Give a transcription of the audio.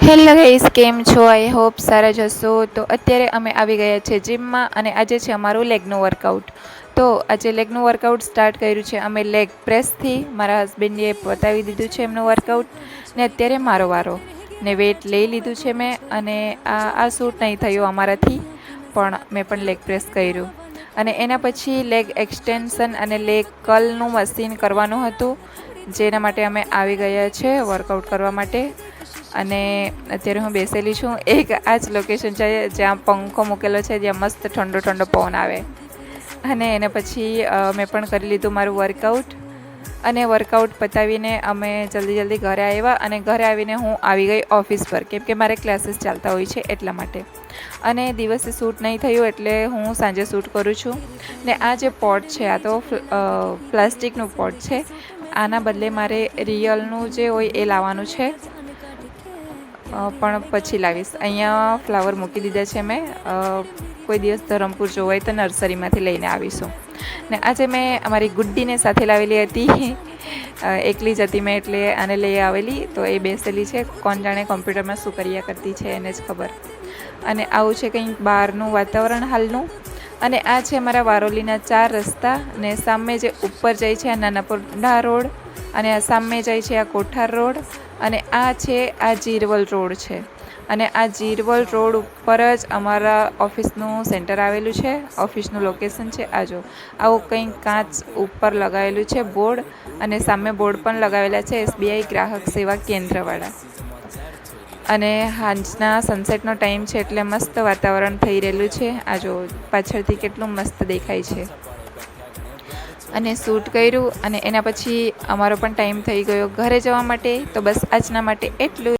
Hello guys, કેમ છો? I hope સારા જ હશો. તો અત્યારે અમે આવી ગયા છે જીમમાં અને આજે છે અમારું લેગનું વર્કઆઉટ. તો આજે લેગનું વર્કઆઉટ સ્ટાર્ટ કર્યું છે અમે લેગ પ્રેસથી. મારા હસબન્ડે બતાવી દીધું છે એમનું વર્કઆઉટ ને અત્યારે મારો વારો ને વેટ લઈ લીધું છે મેં. અને આ શૂટ નહીં થયું અમારાથી, પણ મેં પણ લેગ પ્રેસ કર્યું. અને એના પછી લેગ એક્સટેન્શન અને લેગ કર્લનું મશીન કરવાનું હતું, જેના માટે અમે આવી ગયા છે વર્કઆઉટ કરવા માટે. અને અત્યારે હું બેસેલી છું એક આ જ લોકેશન છે જ્યાં પંખો મૂકેલો છે, જ્યાં મસ્ત ઠંડો ઠંડો પવન આવે. અને એના પછી મેં પણ કરી લીધું મારું વર્કઆઉટ. અને વર્કઆઉટ પતાવીને અમે જલ્દી ઘરે આવ્યા અને ઘરે આવીને હું આવી ગઈ ઓફિસ પર, કેમ કે મારે ક્લાસીસ ચાલતા હોય છે એટલા માટે. અને દિવસે શૂટ નહીં થયું એટલે હું સાંજે શૂટ કરું છું. ને આ જે પોટ છે આ તો પ્લાસ્ટિકનું પોટ છે. આના બદલે મારે રિયલનું જે હોય એ લાવવાનું છે, પણ પછી લાવીશ. અહીંયા ફ્લાવર મૂકી દીધા છે મેં. કોઈ દિવસ ધરમપુર જવું હોય તો નર્સરીમાંથી લઈને આવીશું. ને આજે મેં અમારી ગુડ્ડીને સાથે લાવેલી હતી. એકલી જ હતી મેં એટલે આને લઈ આવેલી. તો એ બેસેલી છે, કોણ જાણે કોમ્પ્યુટરમાં શું કર્યા કરતી છે એને જ ખબર. અને આવું છે કંઈક બહારનું વાતાવરણ હાલનું. અને આ છે મારા વારોલીના 4 રસ્તા. ને સામે જે ઉપર જાય છે આ નાનાપોડા રોડ, અને આ સામે જાય છે આ કોઠાર રોડ, અને આ છે આ જીરવલ રોડ છે. અને આ જીરવલ રોડ ઉપર જ અમારા ઓફિસનું સેન્ટર આવેલું છે, ઓફિસનું લોકેશન છે. આ જો આવું કંઈક કાચ ઉપર લગાવેલું છે બોર્ડ, અને સામે બોર્ડ પણ લગાવેલા છે SBI ગ્રાહક સેવા કેન્દ્રવાળા. અને સાંજના સનસેટનો ટાઈમ છે એટલે મસ્ત વાતાવરણ થઈ રહેલું છે. આ જો પાછળથી કેટલું મસ્ત દેખાય છે. અને શૂટ કર્યું અને એના પછી અમારો પણ ટાઈમ થઈ ગયો ઘરે જવા માટે. તો બસ આજના માટે એટલું.